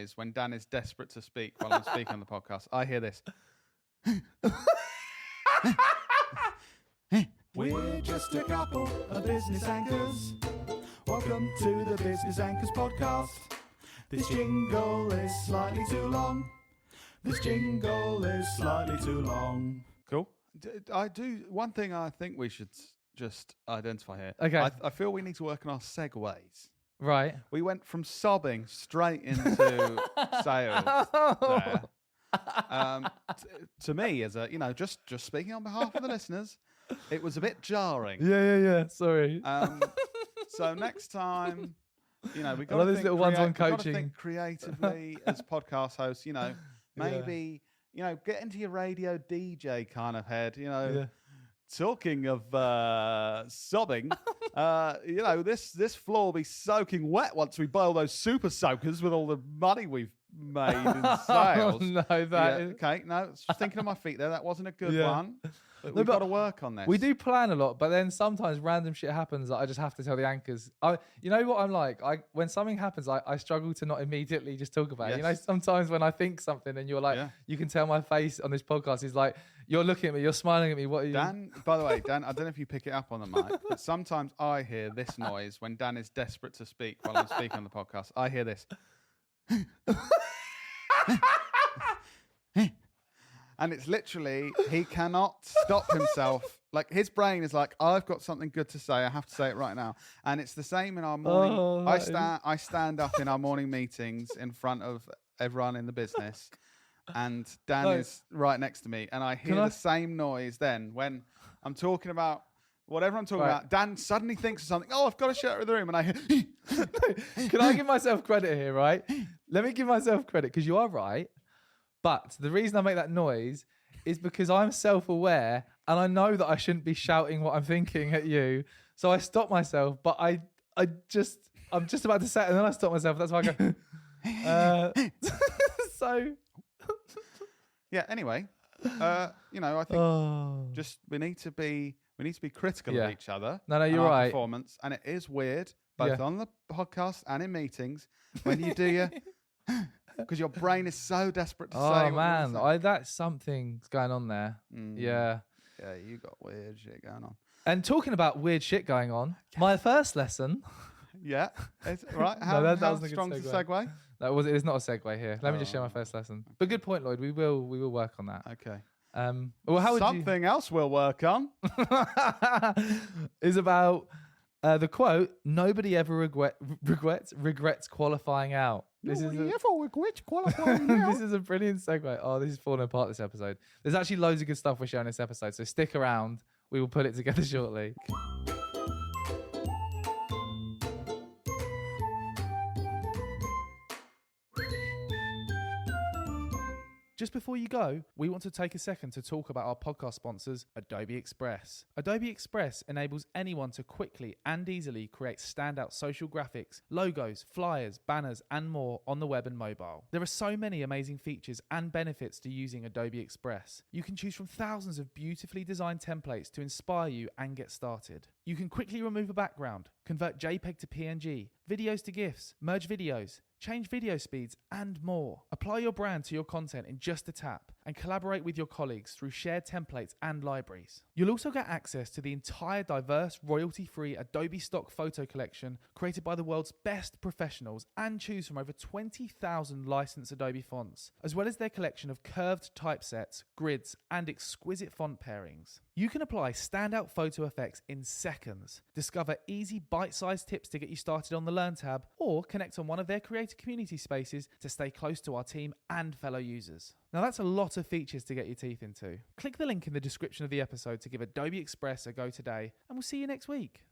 is when Dan is desperate to speak while I'm speaking on the podcast. I hear this. We're just a couple of business anchors. Welcome to the Business Anchors podcast. This jingle is slightly too long. This jingle is slightly too long. Cool. I do one thing I think we should just identify here. Okay. I feel we need to work on our segues. Right. We went from sobbing straight into sales there. To me, as a just speaking on behalf of the listeners, it was a bit jarring. Yeah. Sorry. So next time, we got I love these little ones on coaching. Think creatively as podcast hosts. Maybe get into your radio DJ kind of head. Yeah. Talking of sobbing, this floor will be soaking wet once we buy all those super soakers with all the money we've made in sales. Okay, no, thinking of my feet there. That wasn't a good one. But we've got to work on this. We do plan a lot, but then sometimes random shit happens that I just have to tell the anchors. You know what I'm like? When something happens, I struggle to not immediately just talk about it. Sometimes when I think something and you're like, you can tell my face on this podcast is like, you're looking at me, you're smiling at me. What are you? Dan, by the way, Dan, I don't know if you pick it up on the mic, but sometimes I hear this noise when Dan is desperate to speak while I'm speaking on the podcast. I hear this. And it's literally, he cannot stop himself. Like, his brain is like, I've got something good to say. I have to say it right now. And it's the same in our morning. I stand up in our morning meetings in front of everyone in the business. And Dan is right next to me. And I hear the same noise then when I'm talking about whatever I'm talking about. Dan suddenly thinks of something. Oh, I've got to shut the room. And I hear... Can I give myself credit here, right? Let me give myself credit because you are right. But the reason I make that noise is because I'm self-aware and I know that I shouldn't be shouting what I'm thinking at you. So I stop myself, but I'm just about to say it and then I stop myself. That's why I go, so... Yeah, anyway, I think just we need to be critical of each other. No, you're right. Performance, and it is weird, both on the podcast and in meetings, when you do your... Because your brain is so desperate to say. Oh man, that's something's going on there. Yeah. Yeah, you got weird shit going on. And talking about weird shit going on, my first lesson. Yeah, it's right. How strong's the segue? It is not a segue here. Let me just share my first lesson. But good point, Lloyd. We will work on that. Okay. Well, how would something else we'll work on is about the quote: "Nobody ever regrets qualifying out." This is a brilliant segue. Oh, this is falling apart, this episode. There's actually loads of good stuff we're sharing this episode, so stick around. We will put it together shortly. Just before you go, we want to take a second to talk about our podcast sponsors, Adobe Express. Adobe Express enables anyone to quickly and easily create standout social graphics, logos, flyers, banners, and more on the web and mobile. There are so many amazing features and benefits to using Adobe Express. You can choose from thousands of beautifully designed templates to inspire you and get started. You can quickly remove a background, convert JPEG to PNG, videos to GIFs, merge videos, change video speeds, and more. Apply your brand to your content in just a tap and collaborate with your colleagues through shared templates and libraries. You'll also get access to the entire diverse, royalty-free Adobe stock photo collection created by the world's best professionals and choose from over 20,000 licensed Adobe fonts, as well as their collection of curved typesets, grids, and exquisite font pairings. You can apply standout photo effects in seconds, discover easy bite-sized tips to get you started on the Learn tab, or connect on one of their creator community spaces to stay close to our team and fellow users. Now that's a lot of features to get your teeth into. Click the link in the description of the episode to give Adobe Express a go today, and we'll see you next week.